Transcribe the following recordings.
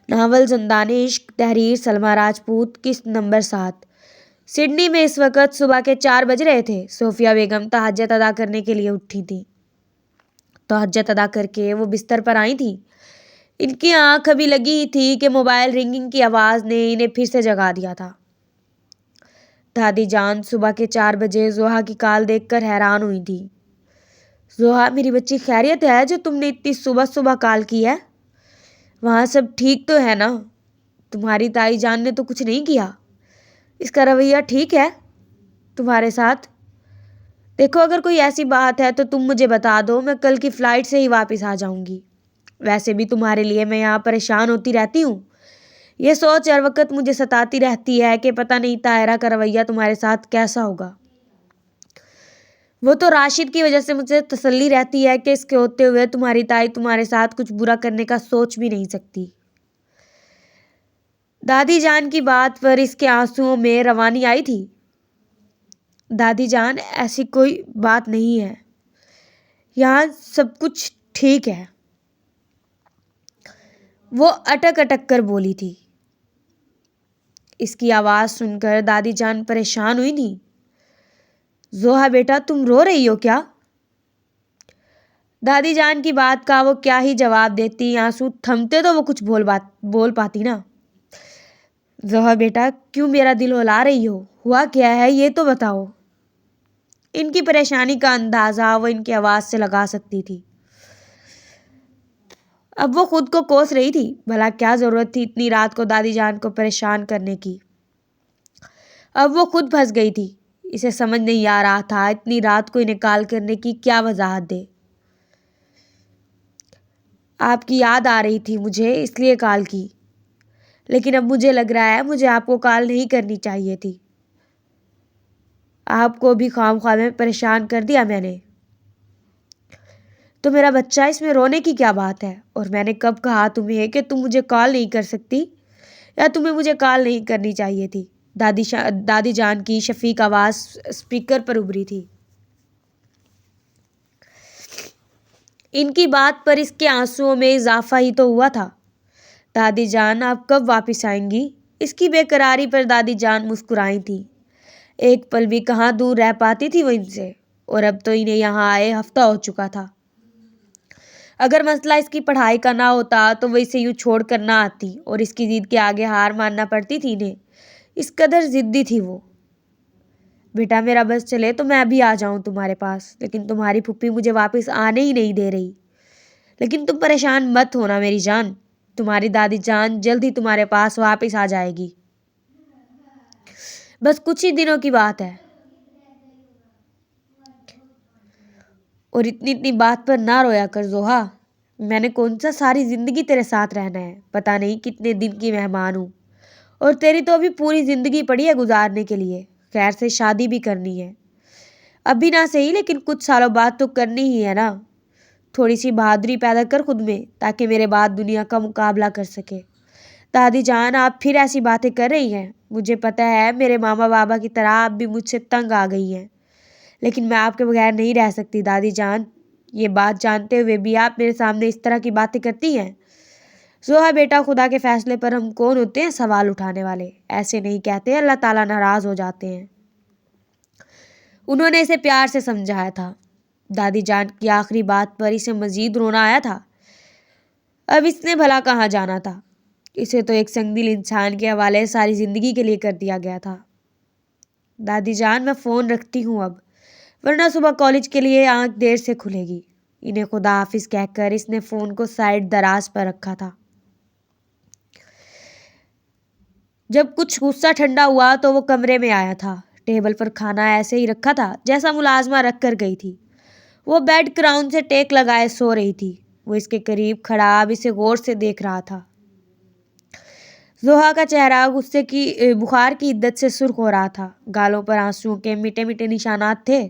Novel زندان عشق، تحریر سلما راجپوت، قسط نمبر 7۔ سڈنی میں اس وقت صبح کے 4 بج رہے تھے۔ صوفیہ بیگم تہجد ادا کرنے کے لیے اٹھی تھیں۔ تہجد ادا کر کے وہ بستر پر آئی تھیں۔ ان کی آنکھ ابھی لگی ہی تھی کہ موبائل رنگنگ کی آواز نے انہیں پھر سے جگا دیا تھا۔ دادی جان صبح کے 4 بجے زوہا کی کال دیکھ کر حیران ہوئی تھی۔ زوہا، میری بچی خیریت ہے جو تم نے اتنی صبح صبح کال کی ہے؟ وہاں سب ٹھیک تو ہے نا؟ تمہاری تائی جان نے تو کچھ نہیں کیا؟ اس کا رویہ ٹھیک ہے تمہارے ساتھ؟ دیکھو، اگر کوئی ایسی بات ہے تو تم مجھے بتا دو، میں کل کی فلائٹ سے ہی واپس آ جاؤں گی۔ ویسے بھی تمہارے لیے میں یہاں پریشان ہوتی رہتی ہوں۔ یہ سوچ ہر وقت مجھے ستاتی رہتی ہے کہ پتہ نہیں طاہرہ کا رویہ تمہارے ساتھ کیسا ہوگا۔ وہ تو راشد کی وجہ سے مجھے تسلی رہتی ہے کہ اس کے ہوتے ہوئے تمہاری تائی تمہارے ساتھ کچھ برا کرنے کا سوچ بھی نہیں سکتی۔ دادی جان کی بات پر اس کے آنسوؤں میں روانی آئی تھی۔ دادی جان، ایسی کوئی بات نہیں ہے، یہاں سب کچھ ٹھیک ہے۔ وہ اٹک اٹک کر بولی تھی۔ اس کی آواز سن کر دادی جان پریشان ہوئی تھی۔ زوہا بیٹا، تم رو رہی ہو کیا؟ دادی جان کی بات کا وہ کیا ہی جواب دیتی، آنسو تھمتے تو وہ کچھ بول پاتی نا۔ زوہا بیٹا، کیوں میرا دل ہلا رہی ہو؟ ہوا کیا ہے یہ تو بتاؤ۔ ان کی پریشانی کا اندازہ وہ ان کی آواز سے لگا سکتی تھی۔ اب وہ خود کو کوس رہی تھی، بھلا کیا ضرورت تھی اتنی رات کو دادی جان کو پریشان کرنے کی۔ اب وہ خود پھنس گئی تھی۔ اسے سمجھ نہیں آ رہا تھا اتنی رات کو انہیں کال کرنے کی کیا وضاحت دے۔ آپ کی یاد آ رہی تھی مجھے، اس لیے کال کی، لیکن اب مجھے لگ رہا ہے مجھے آپ کو کال نہیں کرنی چاہیے تھی۔ آپ کو بھی خواہ خواہ میں پریشان کر دیا میں نے۔ تو میرا بچہ، اس میں رونے کی کیا بات ہے؟ اور میں نے کب کہا تمہیں کہ تم مجھے کال نہیں کر سکتی یا تمہیں مجھے کال نہیں کرنی چاہیے تھی؟ دادی جان کی شفیق آواز اسپیکر پر ابھری تھی۔ ان کی بات پر اس کے آنسوؤں میں اضافہ ہی تو ہوا تھا۔ دادی جان، آپ کب واپس آئیں گی؟ اس کی بے قراری پر دادی جان مسکرائی تھی۔ ایک پل بھی کہاں دور رہ پاتی تھی وہ ان سے، اور اب تو انہیں یہاں آئے ہفتہ ہو چکا تھا۔ اگر مسئلہ اس کی پڑھائی کا نہ ہوتا تو وہ اسے یوں چھوڑ کر نہ آتی، اور اس کی ضد کے آگے ہار ماننا پڑتی تھی انہیں۔ اس قدر ضدی تھی وہ۔ بیٹا، میرا بس چلے تو میں ابھی آ جاؤں تمہارے پاس، لیکن تمہاری پھپھی مجھے واپس آنے ہی نہیں دے رہی۔ لیکن تم پریشان مت ہونا میری جان، تمہاری دادی جان جلد ہی تمہارے پاس واپس آ جائے گی۔ بس کچھ ہی دنوں کی بات ہے۔ اور اتنی بات پر نہ رویا کر زوہا، میں نے کون سا ساری زندگی تیرے ساتھ رہنا ہے؟ پتہ نہیں کتنے دن کی مہمان ہوں، اور تیری تو ابھی پوری زندگی پڑی ہے گزارنے کے لیے۔ خیر سے شادی بھی کرنی ہے، ابھی نہ صحیح لیکن کچھ سالوں بعد تو کرنی ہی ہے نا۔ تھوڑی سی بہادری پیدا کر خود میں، تاکہ میرے بعد دنیا کا مقابلہ کر سکے۔ دادی جان، آپ پھر ایسی باتیں کر رہی ہیں۔ مجھے پتہ ہے میرے ماما بابا کی طرح آپ بھی مجھ سے تنگ آ گئی ہیں، لیکن میں آپ کے بغیر نہیں رہ سکتی دادی جان۔ یہ بات جانتے ہوئے بھی آپ میرے سامنے اس طرح کی باتیں کرتی ہیں۔ زوہا بیٹا، خدا کے فیصلے پر ہم کون ہوتے ہیں سوال اٹھانے والے؟ ایسے نہیں کہتے، اللہ تعالیٰ ناراض ہو جاتے ہیں۔ انہوں نے اسے پیار سے سمجھایا تھا۔ دادی جان کی آخری بات پر اسے مزید رونا آیا تھا۔ اب اس نے بھلا کہاں جانا تھا؟ اسے تو ایک سنگدل انسان کے حوالے ساری زندگی کے لیے کر دیا گیا تھا۔ دادی جان، میں فون رکھتی ہوں اب، ورنہ صبح کالج کے لیے آنکھ دیر سے کھلے گی۔ انہیں خدا حافظ کہہ کر اس نے فون کو سائڈ دراز پر رکھا تھا۔ جب کچھ غصہ ٹھنڈا ہوا تو وہ کمرے میں آیا تھا۔ ٹیبل پر کھانا ایسے ہی رکھا تھا جیسا ملازمہ رکھ کر گئی تھی۔ وہ بیڈ کراؤن سے ٹیک لگائے سو رہی تھی۔ وہ اس کے قریب کھڑا اب اسے غور سے دیکھ رہا تھا۔ زوہا کا چہرہ غصے کی بخار کی حدت سے سرخ ہو رہا تھا۔ گالوں پر آنسوؤں کے میٹھے میٹھے نشانات تھے،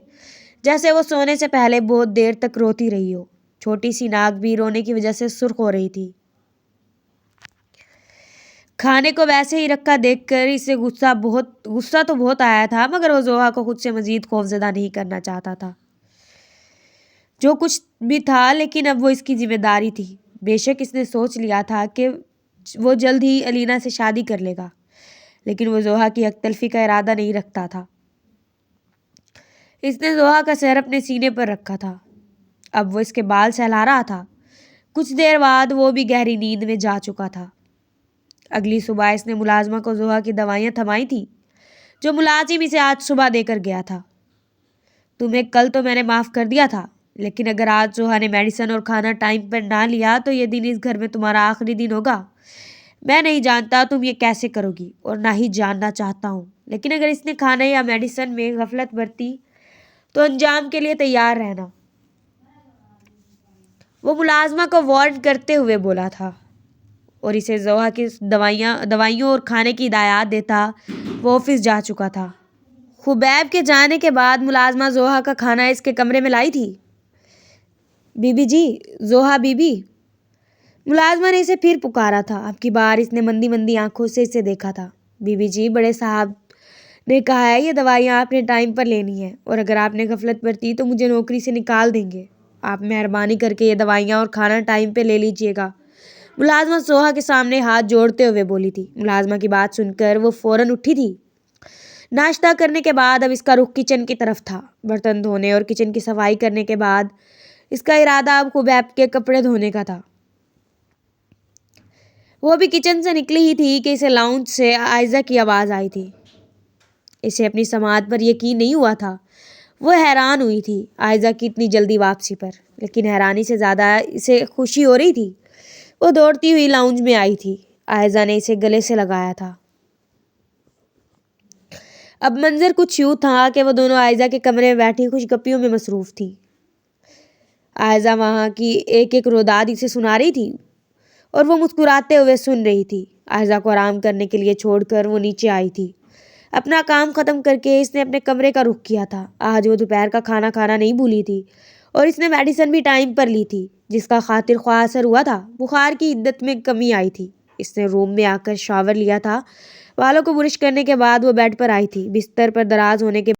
جیسے وہ سونے سے پہلے بہت دیر تک روتی رہی ہو۔ چھوٹی سی ناک بھی رونے کی وجہ سے سرخ ہو رہی تھی۔ کھانے کو ویسے ہی رکھا دیکھ کر اسے غصہ تو بہت آیا تھا، مگر وہ زوہا کو خود سے مزید خوفزدہ نہیں کرنا چاہتا تھا۔ جو کچھ بھی تھا، لیکن اب وہ اس کی ذمہ داری تھی۔ بے شک اس نے سوچ لیا تھا کہ وہ جلد ہی علینا سے شادی کر لے گا، لیکن وہ زوہا کی حق تلفی کا ارادہ نہیں رکھتا تھا۔ اس نے زوہا کا سر اپنے سینے پر رکھا تھا، اب وہ اس کے بال سہلا رہا تھا۔ کچھ دیر بعد وہ بھی گہری نیند میں جا چکا تھا۔ اگلی صبح اس نے ملازمہ کو زوہا کی دوائیاں تھمائی تھی جو ملازم اسے آج صبح دے کر گیا تھا۔ تمہیں کل تو میں نے معاف کر دیا تھا، لیکن اگر آج زوہا نے میڈیسن اور کھانا ٹائم پر نہ لیا تو یہ دن اس گھر میں تمہارا آخری دن ہوگا۔ میں نہیں جانتا تم یہ کیسے کرو گی اور نہ ہی جاننا چاہتا ہوں، لیکن اگر اس نے کھانے یا میڈیسن میں غفلت برتی تو انجام کے لیے تیار رہنا۔ وہ ملازمہ کو وارن کرتے ہوئے بولا تھا اور اسے زوہا کی دوائیوں اور کھانے کی ہدایات دیتا وہ آفس جا چکا تھا۔ خبیب کے جانے کے بعد ملازمہ زوہا کا کھانا اس کے کمرے میں لائی تھی۔ بی بی جی، زوہا بی بی، ملازمہ نے اسے پھر پکارا تھا۔ اب کی بار اس نے مندی مندی آنکھوں سے اسے دیکھا تھا۔ بی بی جی، بڑے صاحب نے کہا ہے یہ دوائیاں آپ نے ٹائم پر لینی ہیں، اور اگر آپ نے غفلت برتی تو مجھے نوکری سے نکال دیں گے۔ آپ مہربانی کر کے یہ دوائیاں اور کھانا ٹائم پہ لے لیجئے گا۔ ملازمہ زوہا کے سامنے ہاتھ جوڑتے ہوئے بولی تھی۔ ملازمہ کی بات سن کر وہ فوراً اٹھی تھی۔ ناشتہ کرنے کے بعد اب اس کا رخ کچن کی طرف تھا۔ برتن دھونے اور کچن کی صفائی کرنے کے بعد اس کا ارادہ اب خبیب کے کپڑے دھونے کا تھا۔ وہ بھی کچن سے نکلی ہی تھی کہ اسے لاؤنج سے عائزہ کی آواز آئی تھی۔ اسے اپنی سماعت پر یقین نہیں ہوا تھا۔ وہ حیران ہوئی تھی عائزہ کی اتنی جلدی واپسی پر، لیکن حیرانی سے زیادہ اسے خوشی ہو رہی تھی۔ وہ دوڑتی ہوئی لاؤنج میں آئی تھی۔ عائزہ نے اسے گلے سے لگایا تھا۔ اب منظر کچھ یوں تھا کہ وہ دونوں عائزہ کے کمرے میں بیٹھی خوش گپیوں میں مصروف تھی۔ عائزہ وہاں کی ایک ایک روداد اسے سنا رہی تھی اور وہ مسکراتے ہوئے سن رہی تھی۔ عائزہ کو آرام کرنے کے لیے چھوڑ کر وہ نیچے آئی تھی۔ اپنا کام ختم کر کے اس نے اپنے کمرے کا رخ کیا تھا۔ آج وہ دوپہر کا کھانا کھانا نہیں بھولی تھی اور اس نے میڈیسن بھی ٹائم پر لی تھی، جس کا خاطر خواہ اثر ہوا تھا۔ بخار کی عدت میں کمی آئی تھی۔ اس نے روم میں آ کر شاور لیا تھا۔ بالوں کو برش کرنے کے بعد وہ بیڈ پر آئی تھی۔ بستر پر دراز ہونے کے